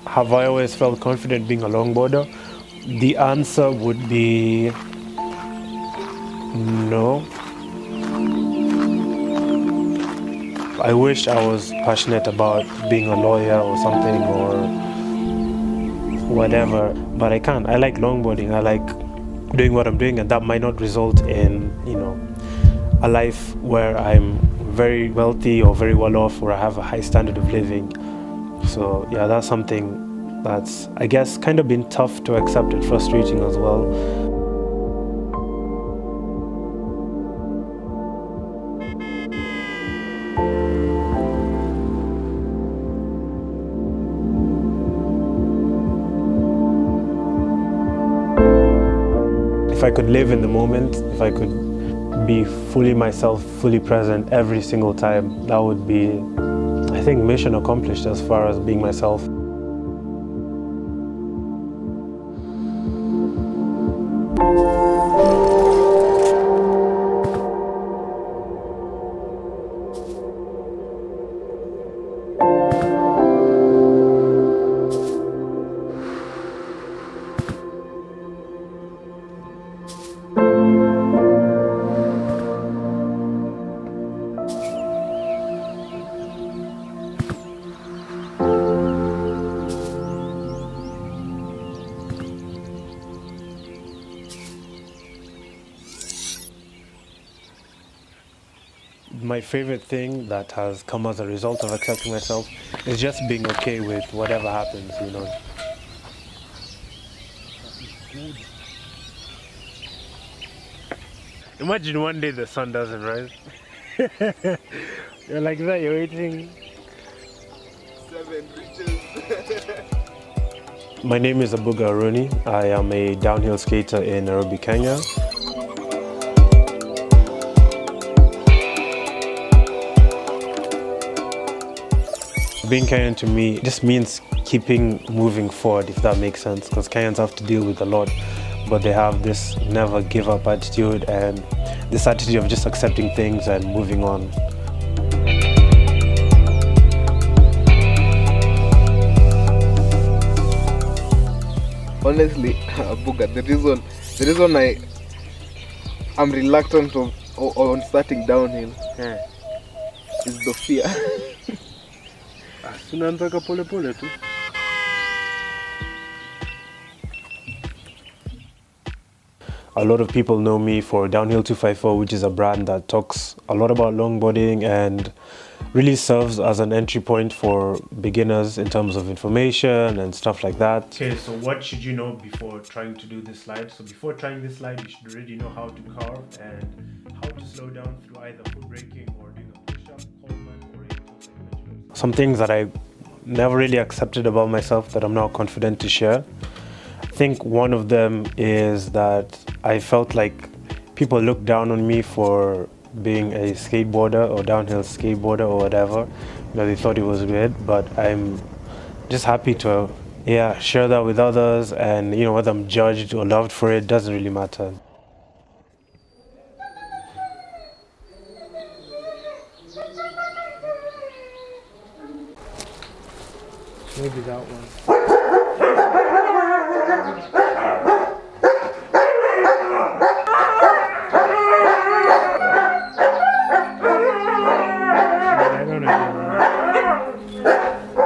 Have I always felt confident being a longboarder? The answer would be no. I wish I was passionate about being a lawyer or something or whatever, but I can't. I like longboarding. I like doing what I'm doing, and that might not result in, a life where I'm very wealthy or very well off or I have a high standard of living. So yeah, that's something that's, I guess, kind of been tough to accept and frustrating as well. If I could live in the moment, if I could be fully myself, fully present every single time, that would be, I think, mission accomplished as far as being myself. My favorite thing that has come as a result of accepting myself is just being okay with whatever happens, Imagine one day the sun doesn't rise. You're like that, you're waiting. 7 reaches. My name is Abuga Aroni. I am a downhill skater in Nairobi, Kenya. Being Kenyan to me just means keeping moving forward, if that makes sense, because Kenyans have to deal with a lot, but they have this never give up attitude and this attitude of just accepting things and moving on. Honestly, Abuga, the reason I'm reluctant on starting downhill is the fear. A lot of people know me for Downhill 254, which is a brand that talks a lot about longboarding and really serves as an entry point for beginners in terms of information and stuff like that. Okay, so what should you know before trying to do this slide? So before trying this slide, you should already know how to carve and how to slow down through either foot braking or doing a push-up, Coleman, or a some things that I never really accepted about myself that I'm now confident to share. I think one of them is that I felt like people looked down on me for being a skateboarder or downhill skateboarder or whatever. They thought it was weird, but I'm just happy to share that with others, and whether I'm judged or loved for it doesn't really matter. Maybe that one.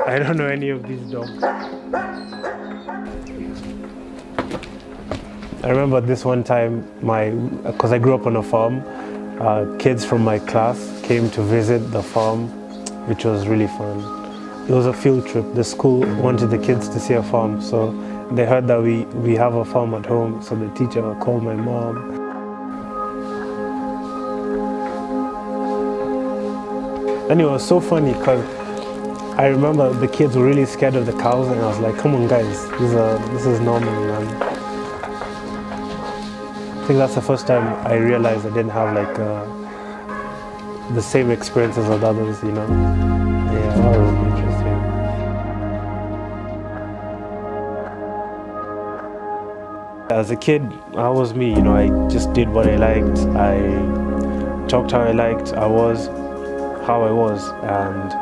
I don't know any of these dogs. I remember this one time, because I grew up on a farm, kids from my class came to visit the farm, which was really fun. It was a field trip. The school wanted the kids to see a farm, so they heard that we have a farm at home, so the teacher called my mom. And it was so funny because I remember the kids were really scared of the cows, and I was like, come on guys, this is normal, man. I think that's the first time I realized I didn't have the same experiences as others, Yeah, that was interesting. As a kid, I was me, I just did what I liked. I talked how I liked. I was how I was. And,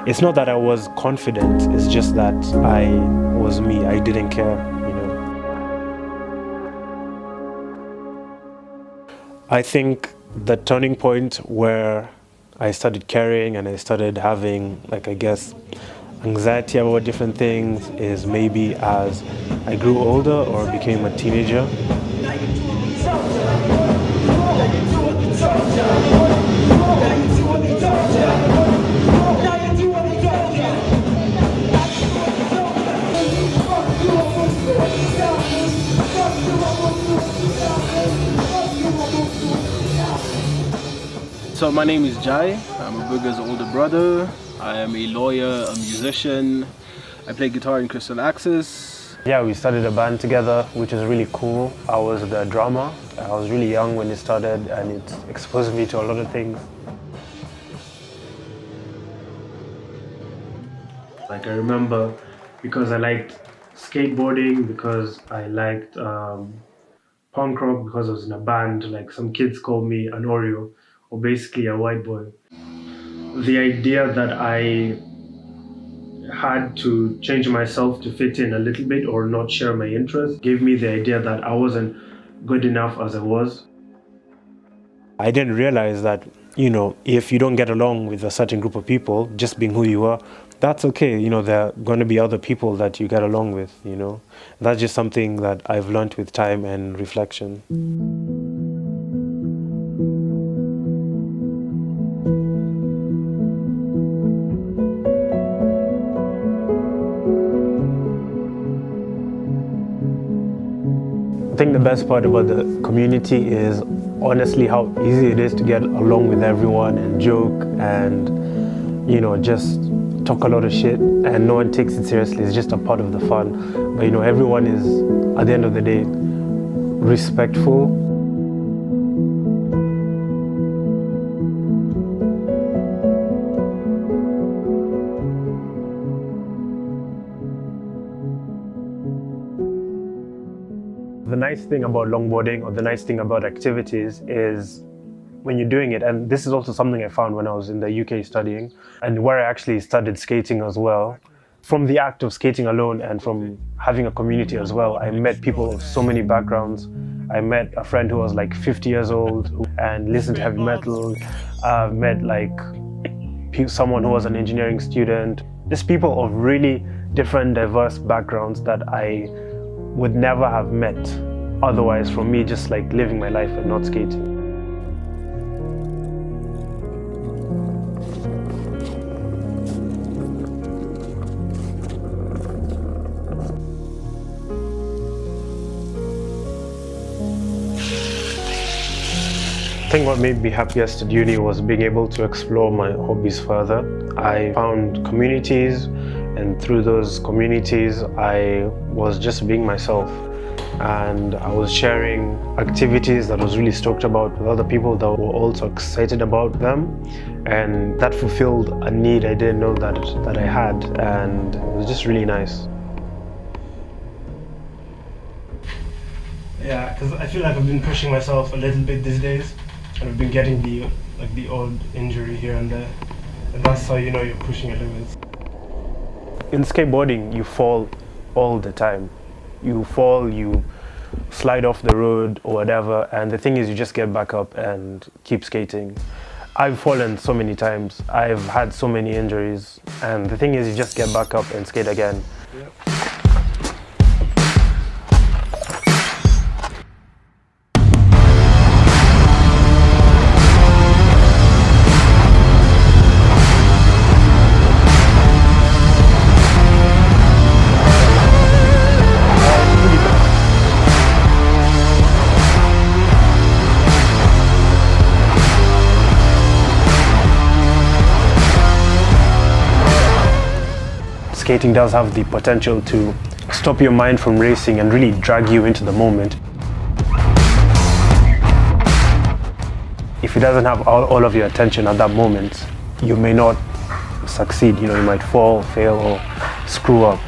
it's not that I was confident, it's just that I was me. I didn't care. I think the turning point where I started caring and I started having, anxiety about different things is maybe as I grew older or became a teenager. So my name is Jai. I'm Abuga's older brother. I am a lawyer, a musician. I play guitar in Crystal Axis. Yeah, we started a band together, which is really cool. I was the drummer. I was really young when it started, and it exposed me to a lot of things. I remember because I liked skateboarding, because I liked punk rock, because I was in a band. Some kids called me an Oreo, or basically a white boy. The idea that I had to change myself to fit in a little bit or not share my interests gave me the idea that I wasn't good enough as I was. I didn't realize that, if you don't get along with a certain group of people, just being who you are, that's okay. There are going to be other people that you get along with, That's just something that I've learned with time and reflection. I think the best part about the community is honestly how easy it is to get along with everyone and joke and, just talk a lot of shit, and no one takes it seriously. It's just a part of the fun. But, everyone is, at the end of the day, respectful. The nice thing about longboarding, or the nice thing about activities, is when you're doing it, and this is also something I found when I was in the UK studying, and where I actually studied skating as well. From the act of skating alone and from having a community as well, I met people of so many backgrounds. I met a friend who was 50 years old and listened to heavy metal. I met someone who was an engineering student. Just people of really different, diverse backgrounds that I would never have met otherwise from me just living my life and not skating. I think what made me happiest at uni was being able to explore my hobbies further. I found communities, and through those communities I was just being myself, and I was sharing activities that I was really stoked about with other people that were also excited about them, and that fulfilled a need I didn't know that I had, and it was just really nice. Yeah, because I feel like I've been pushing myself a little bit these days, and I've been getting the odd injury here and there, and that's how you're pushing your limits. In skateboarding, you fall all the time. You fall, you slide off the road or whatever, and the thing is you just get back up and keep skating. I've fallen so many times, I've had so many injuries, and the thing is you just get back up and skate again. Yep. Skating does have the potential to stop your mind from racing and really drag you into the moment. If it doesn't have all of your attention at that moment, you may not succeed. You might fall, fail, or screw up.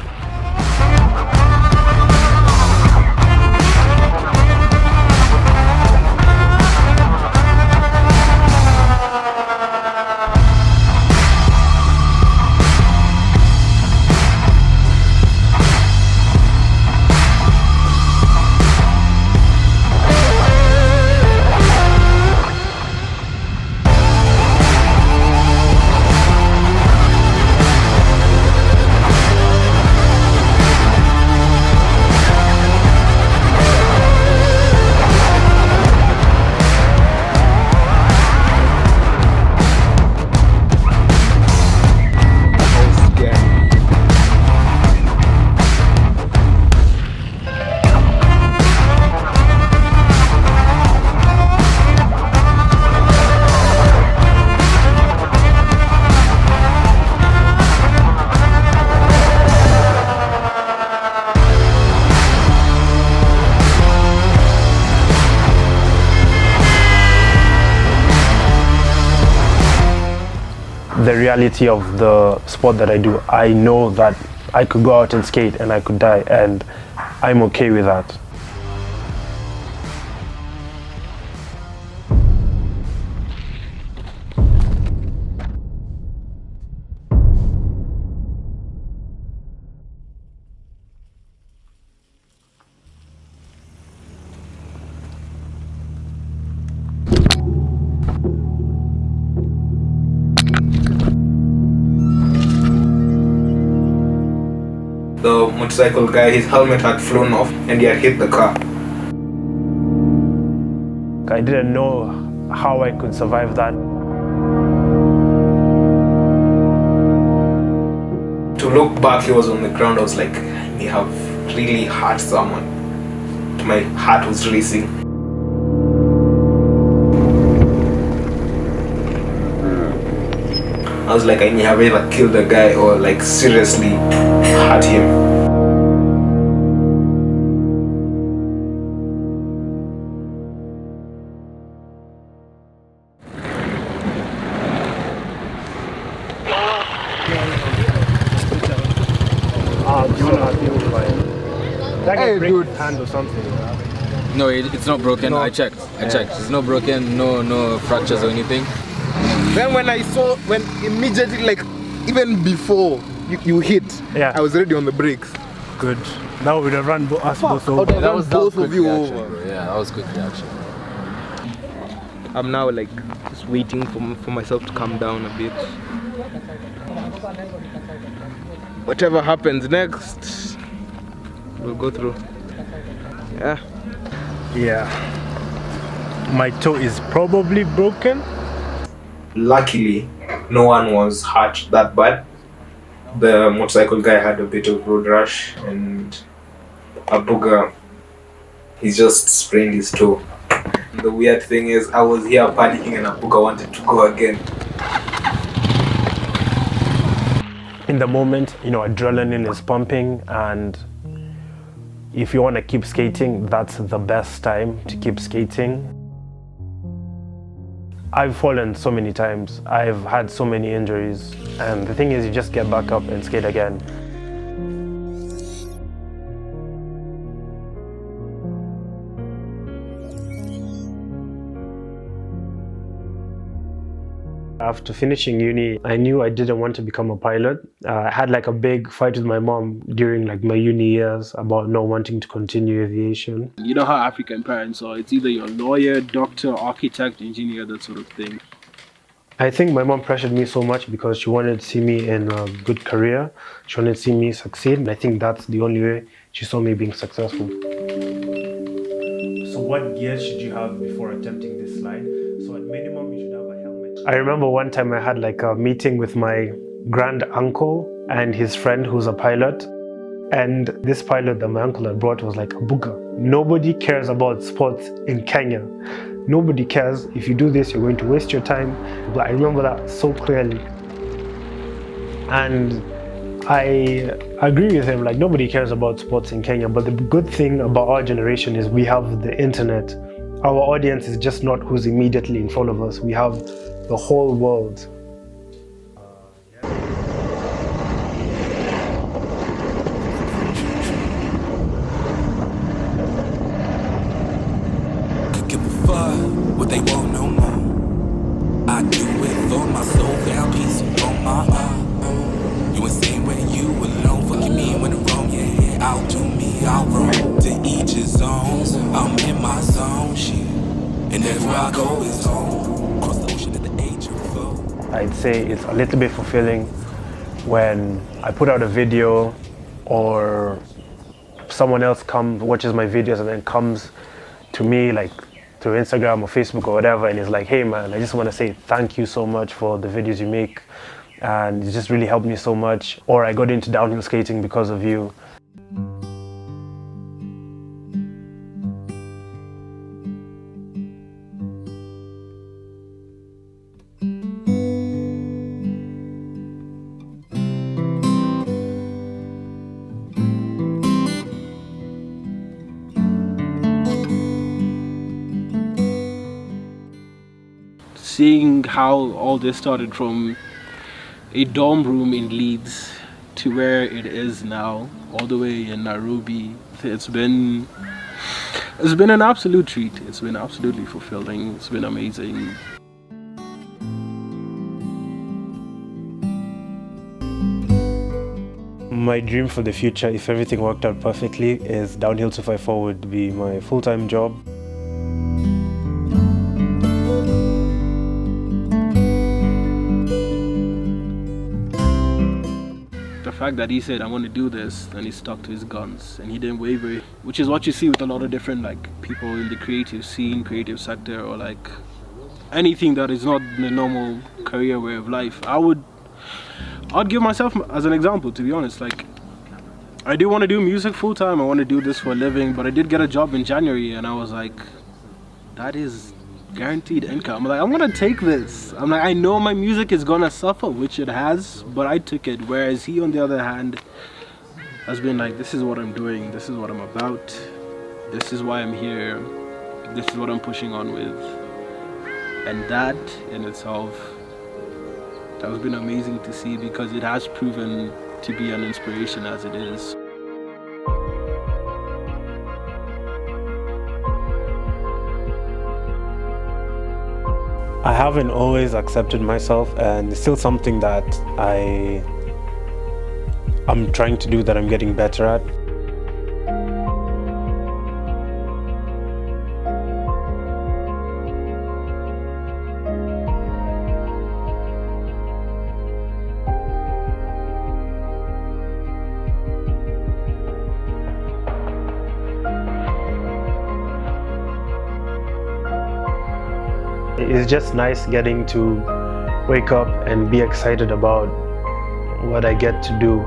the reality of the sport that I do. I know that I could go out and skate and I could die, and I'm okay with that. The motorcycle guy, his helmet had flown off and he had hit the car. I didn't know how I could survive that. To look back, he was on the ground. I was like, I may have really hurt someone. My heart was racing. I was like, I may have either killed the guy or like seriously hurt him. Hey, dude. Hand or something. No, it's not broken. No. I checked. It's not broken. No fractures or anything. Then when immediately, like even before you hit, Yeah. I was already on the brakes. Good. Now we'd have run us both over. That was both of you reaction, over. bro. Yeah, that was quick reaction. I'm now like just waiting for myself to calm down a bit. Whatever happens next, we'll go through. Yeah. My toe is probably broken. Luckily, no one was hurt that bad. The motorcycle guy had a bit of road rash, and Abuga, he just sprained his toe. The weird thing is, I was here panicking and Abuga wanted to go again. In the moment, you know, adrenaline is pumping, and if you want to keep skating, that's the best time to keep skating. I've fallen so many times. I've had so many injuries, and the thing is, you just get back up and skate again. After finishing uni, I knew I didn't want to become a pilot. I had like a big fight with my mom during like my uni years about not wanting to continue aviation. You know how African parents are. It's either you're a lawyer, doctor, architect, engineer, that sort of thing. I think my mom pressured me so much because she wanted to see me in a good career. She wanted to see me succeed, and I think that's the only way she saw me being successful. So what gear should you have before attempting this slide? So at minimum, you should have a helmet. I remember one time I had like a meeting with my grand uncle and his friend who's a pilot. And this pilot that my uncle had brought was like, Abuga, nobody cares about sports in Kenya. Nobody cares. If you do this, you're going to waste your time. But I remember that so clearly. And I agree with him, like nobody cares about sports in Kenya. But the good thing about our generation is we have the internet. Our audience is just not who's immediately in front of us. We have the whole world. What they want no more. I do it for my soul, found peace on my own. You insane when you alone, fucking me when I'm wrong, yeah. I'll do me, I'll roam. To each his own. I'm in my zone, shit. And everywhere I go is home. Cross the ocean at the age of 4. I'd say it's a little bit fulfilling when I put out a video or someone else watches my videos and then comes to me like through Instagram or Facebook or whatever, and it's like, hey man, I just want to say thank you so much for the videos you make, and it just really helped me so much. Or I got into downhill skating because of you. Seeing how all this started from a dorm room in Leeds to where it is now, all the way in Nairobi. It's been an absolute treat. It's been absolutely fulfilling. It's been amazing. My dream for the future, if everything worked out perfectly, is Downhill 254 would be my full-time job. The fact that he said, "I'm going to do this," and he stuck to his guns and he didn't waver, which is what you see with a lot of different people in the creative scene, creative sector, or anything that is not the normal career way of life. I'd give myself as an example, to be honest. I do want to do music full time. I want to do this for a living, but I did get a job in January, and I was like, that is guaranteed income. I'm gonna take this. I know my music is gonna suffer, which it has, but I took it. Whereas he, on the other hand, has been like, this is what I'm doing, this is what I'm about, this is why I'm here, this is what I'm pushing on with. And that in itself has been amazing to see, because it has proven to be an inspiration as it is. I haven't always accepted myself, and it's still something that I'm trying to do, that I'm getting better at. It's just nice getting to wake up and be excited about what I get to do.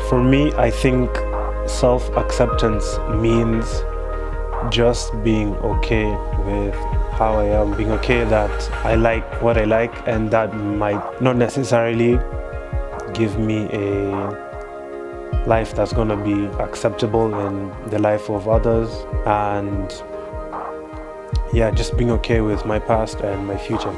For me, I think self-acceptance means just being okay with how I am, being okay that I like what I like, and that might not necessarily give me a life that's gonna be acceptable in the life of others. And yeah, just being okay with my past and my future.